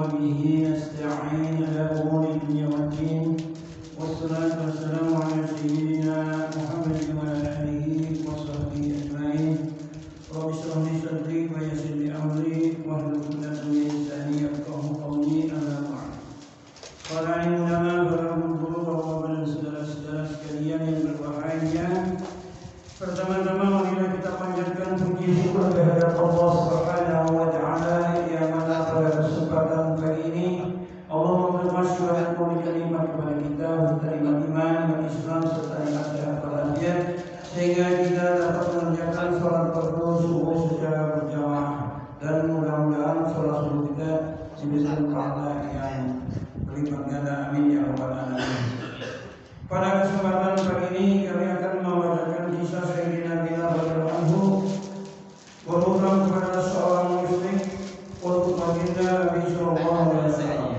وبه نستعين على أمور الدنيا والدين والصلاة والسلام على سيدنا محمد وعلى آله وصحبه أجمعين. رب اشرح لي صدري ويسر لي أمري واحلل عقدة من لساني يفقهوا قولي. أما بعد. Para ulama, para guru, bapak dan saudara-saudara sekalian yang berbahagia, pertama-tama marilah kita panjatkan puji syukur kehadirat Allah Subhanahu wa taala yang mana pada kesempatan kali ini Allah mempermasukkan nikmat kepada kita berupa nikmat iman, nikmat Islam serta nikmat sehat walafiat sehingga kita dapat mengerjakan salat fardu subuh secara berjamaah, dan mudah-mudahan salat subuh kita diberikan pahala yang berlipat ganda, amin ya rabbal alamin. Pada kesempatan pagi ini kami akan membacakan kisah Sayyidina Bilal radhiyallahu anhu berhutang kepada seorang musyrik untuk baginda Nabi sallallahu alaihi wasallam.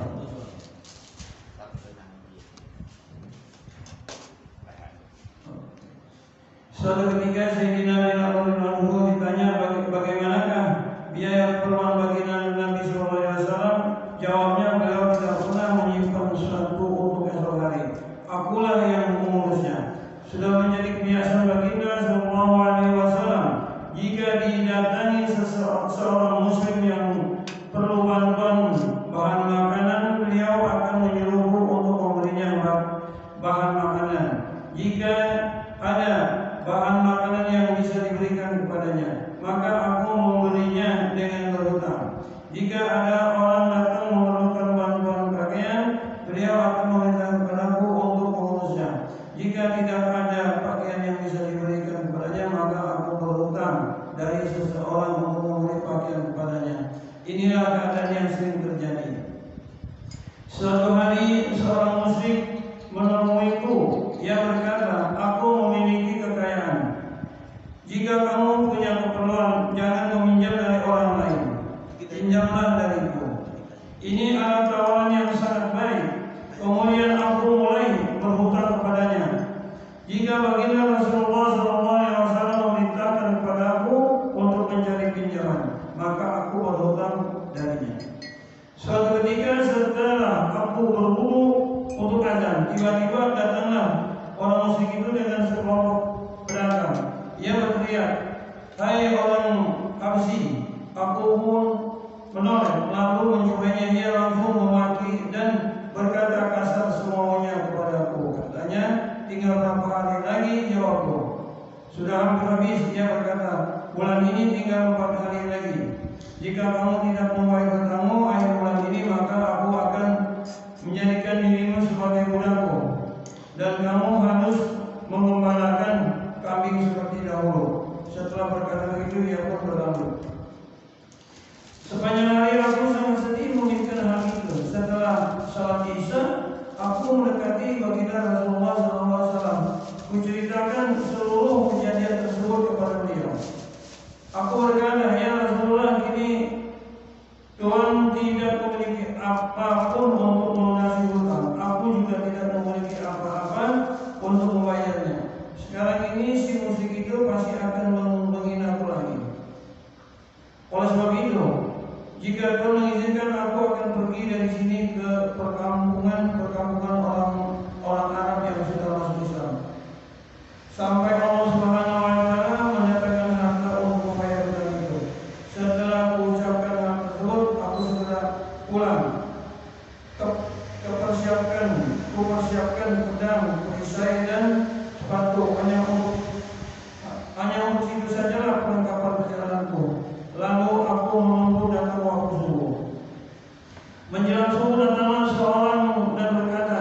Suatu ketika Sayyidina Bilal radhiyallahu anhu ditanya bagaimanakah biaya keperluan baginda Nabi sallallahu alaihi wasallam. Jawabnya, beliau tidak pernah menyimpan sesuatu untuk esok hari. Akulah yang mengurusnya. Sudah menjadi kebiasaan baginda sallallahu alaihi wasallam jika didatangi seorang muslim yang perlu bantuan bahan makanan, beliau akan menyuruh untuk memberinya bahan makanan. Jika ada bahan makanan yang bisa diberikan kepadanya, maka aku memberinya dengan berhutang. Jika ada orang datang memerlukan bantuan pakaian, beliau akan meminta kepadaku untuk mengurusnya. Jika tidak ada pakaian yang bisa diberikan kepadanya, maka aku berhutang dari seseorang untuk memberi pakaian kepadanya. Inilah keadaan yang sering terjadi. Suatu hari seorang musyrik menemuiku. Ia berkata, aku memiliki kekayaan. Jika kamu punya keperluan, jangan meminjam dari orang lain, pinjamlah dariku. Ini adalah tawaran yang sangat baik. Kemudian aku mulai berhutang kepadanya. Jika baginda Rasulullah SAW memerintahkan kepadaku untuk mencari pinjaman, maka aku berhutang darinya. Suatu ketika setelah aku berwudu untuk azan, tiba-tiba datanglah orang musyrik itu dengan sekelompok pedagang. Ia berteriak, "Hai orang Habsyi!" Aku pun menoleh, lalu mencobanya. Ia langsung memaki dan berkata kasar semuanya kepadaku. Katanya, tinggal berapa hari lagi? Jawabku, sudah hampir habis. Ia berkata, bulan ini tinggal 4 hari lagi. Jika kamu tidak membayar hutangmu akhir bulan ini, maka aku akan menjadikan dirimu sebagai budakku, dan kamu harus mengembalakan kambing seperti dahulu. Setelah berkata begitu, ia pun berlalu. Sepanjang hari aku sangat sedih memikirkan hal itu. Setelah salat Isya, aku mendekati baginda Rasulullah SAW. Kuceritakan seluruh kejadian tersebut kepada beliau. Aku berkata, ya Rasulullah, kini Tuhan tidak memiliki apapun untuk melunasi hutang. Aku juga tidak memiliki apa-apa untuk membayarnya. Sekarang ini si musyrik itu pasti akan menghina aku lagi. Oleh sebab itu, jika Tuhan mengizinkan, aku akan pergi dari sini ke perkampungan orang Arab yang sudah masuk Islam, sampai Allah Subhanahu wa taala mendatangkan harta untuk membayar hutang itu. Setelah mengucapkan hal tersebut, aku segera pulang. Kupersiapkan pedang, perisai dan sepatu. Hanya untuk itu sajalah perlengkapan perjalananku. Lalu aku menunggu datang waktu subuh. Menjelang subuh datanglah seorang dan berkata,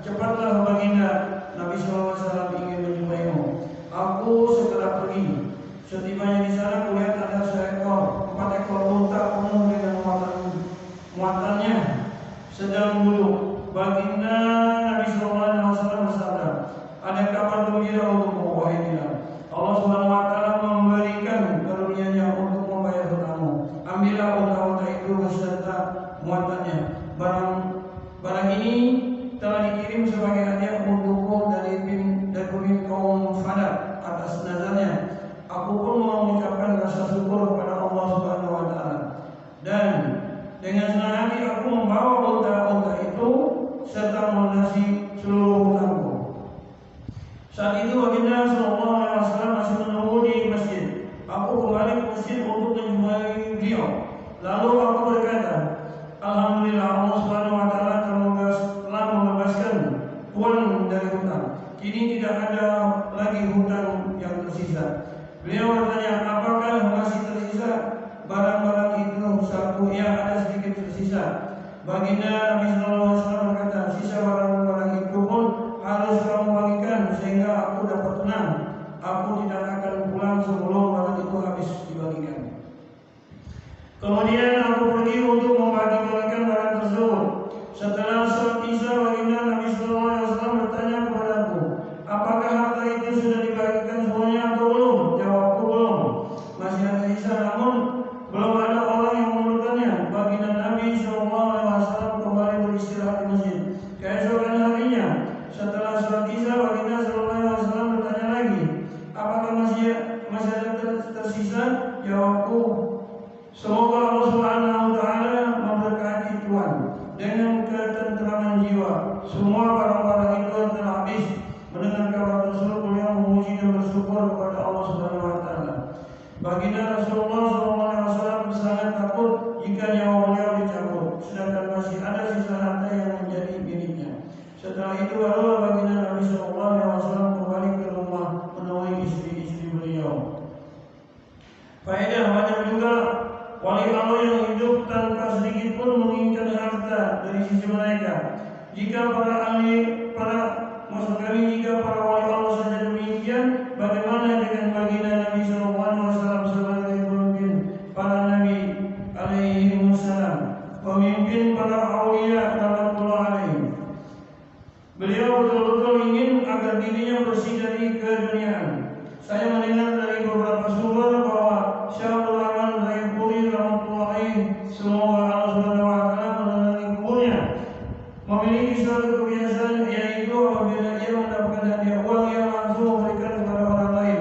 cepatlah baginda Nabi SAW ingin menjumpaimu. Aku segera pergi. Setibanya di sana, kulihat ada 4 ekor unta penuh dengan muatannya sedang duduk. Baginda Nabi SAW bersabda, ada kabar gembira untukmu, wahai Bilal. Allah Subhanahu wa taala memberikan karunia-Nya untuk membayar hutangmu. Ambillah unta-unta itu beserta muatannya. Barang ini telah dikirim sebagai hadiah untukku dari pemimpin kaum Fadak atas nazarnya. Aku pun mengucapkan rasa syukur kepada Allah Subhanahu wa taala. Dan Dengan senang hati aku membawa unta-unta itu serta melunasi seluruh hutangku. Saat itu baginda Sallallahu Alaihi Wasallam masih menunggu di masjid. Aku kembali ke masjid untuk menjumpai beliau. Lalu aku berkata, Alhamdulillah Allah Subhanahu Wa Taala telah membebaskan tuan dari hutang. Kini tidak ada lagi hutang yang tersisa. Beliau bertanya, apakah masih tersisa barang-barang itu? Satu, ya ada sedikit tersisa. Baginda Nabi Sallallahu Alaihi Wasallam berkata, sisa barang-barang itu pun harus kamu bagikan sehingga aku dapat tenang. Aku tidak akan pulang sebelum barang itu habis dibagikan. Kemudian aku pergi untuk membagi-bagikan barang tersebut. Setelah sholat isya, baginda Nabi Sallallahu Alaihi Wasallam bertanya kepadaku, apakah harta itu sudah dibagikan semuanya atau belum? Jawabku belum. Masih ada sisa, namun belum ada orang yang memerlukannya. Baginda Nabi Sallallahu Alaihi Wasallam kembali beristirahat di masjid. Keesokan harinya, setelah sholat isya, baginda Sallallahu Alaihi Wasallam bertanya lagi, apakah masih ada tersisa? Jawabku, semoga Allah Subhanahu Wa Taala memberkati tuan dengan ketenteraman jiwa. Semua barang-barang itu telah habis. Mendengar kabar tersebut, beliau memuji dan bersyukur kepada Allah Subhanahu Wa Taala. Baginda Rasulullah SAW sangat takut jika nyawa beliau dicabut, sedangkan masih ada sisa harta yang menjadi miliknya. Setelah itu barulah baginda Nabi SAW kembali ke rumah menemui istri-istri beliau. Faedah banyak juga wali Allah yang hidup tanpa sedikit pun menginginkan harta dari sisi mereka. Jika para wali Allah saja demikian, bagaimana dengan baginda Nabi SAW sebagai pemimpin para nabi alaihi wassalam, pemimpin para aulia rahmatullah alaihi. Beliau betul-betul ingin agar dirinya bersih dari keduniaan. Saya mendengar dari beberapa sumber bahwa Syaikhul Rahman Rayyipuri rahmatullah alaihi, semoga Allah Subhanahu Wa Taala mengenali kuburnya, memiliki suatu kebiasaan, yaitu apabila ia mendapatkan hadiah uang, ia langsung memberikan kepada orang lain.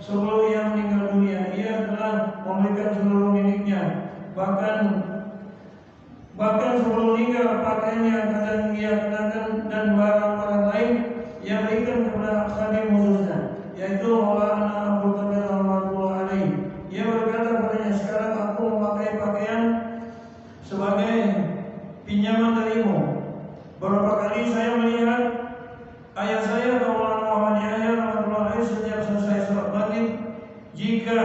Sebelum ia meninggal dunia, ia telah memberikan seluruh miliknya. Bahkan sebelum meninggal, pakaian yang akan ia kenakan dan barang-barang lain ia berikan kepada khadim khususnya, yaitu Maulana Abu Talib rahmatullah alaihi. Ia berkata kepadanya, sekarang aku memakai pakaian sebagai pinjaman darimu. Beberapa kali saya melihat ayah saya Maulana Muhammad Yahya rahmatullah alaihi setiap selesai sholat maghrib, jika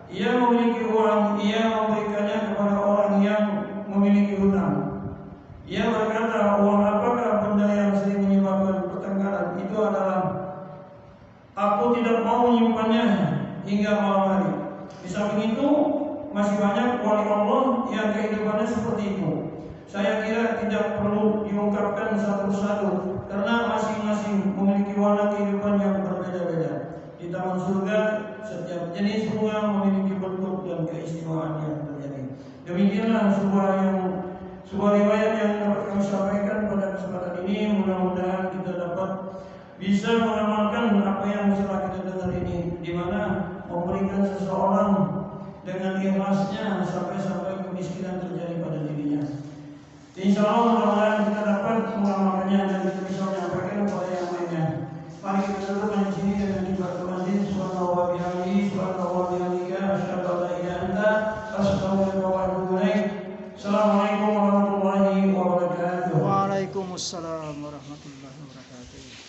ia memiliki uang, ia memberikannya kepada orang yang memiliki hutang. Ia berkata, uang apakah benda yang sering menyebabkan pertengkaran? Itu adalah aku tidak mau menyimpannya hingga malam hari. Di samping itu masih banyak wali Allah yang kehidupannya seperti itu. Saya kira tidak perlu diungkapkan satu-satu karena masing-masing memiliki warna kehidupan yang berbeda-beda. Di taman surga, setiap jenis bunga memiliki bentuk dan keistimewaan yang terjadi. Demikianlah sebuah riwayat yang dapat kami sampaikan pada kesempatan ini. Mudah-mudahan kita dapat bisa mengamalkan apa yang telah kita dengar ini, di mana memberikan seseorang dengan ikhlasnya sampai kemiskinan terjadi pada dirinya. Insya Allah mudah-mudahan kita dapat mengamalkannya dan kita bisa menyampaikan kepada yang lainnya. Mari kita duduk di sini dengan dibaca masjid. Subhanallah wa bihamdihi, subhanallah wa bihamdika, asyhadu an la ilaha illa anta, astaghfiruka wa atubu ilaik. Assalamualaikum warahmatullahi wabarakatuh. Waalaikumsalam warahmatullahi wabarakatuh.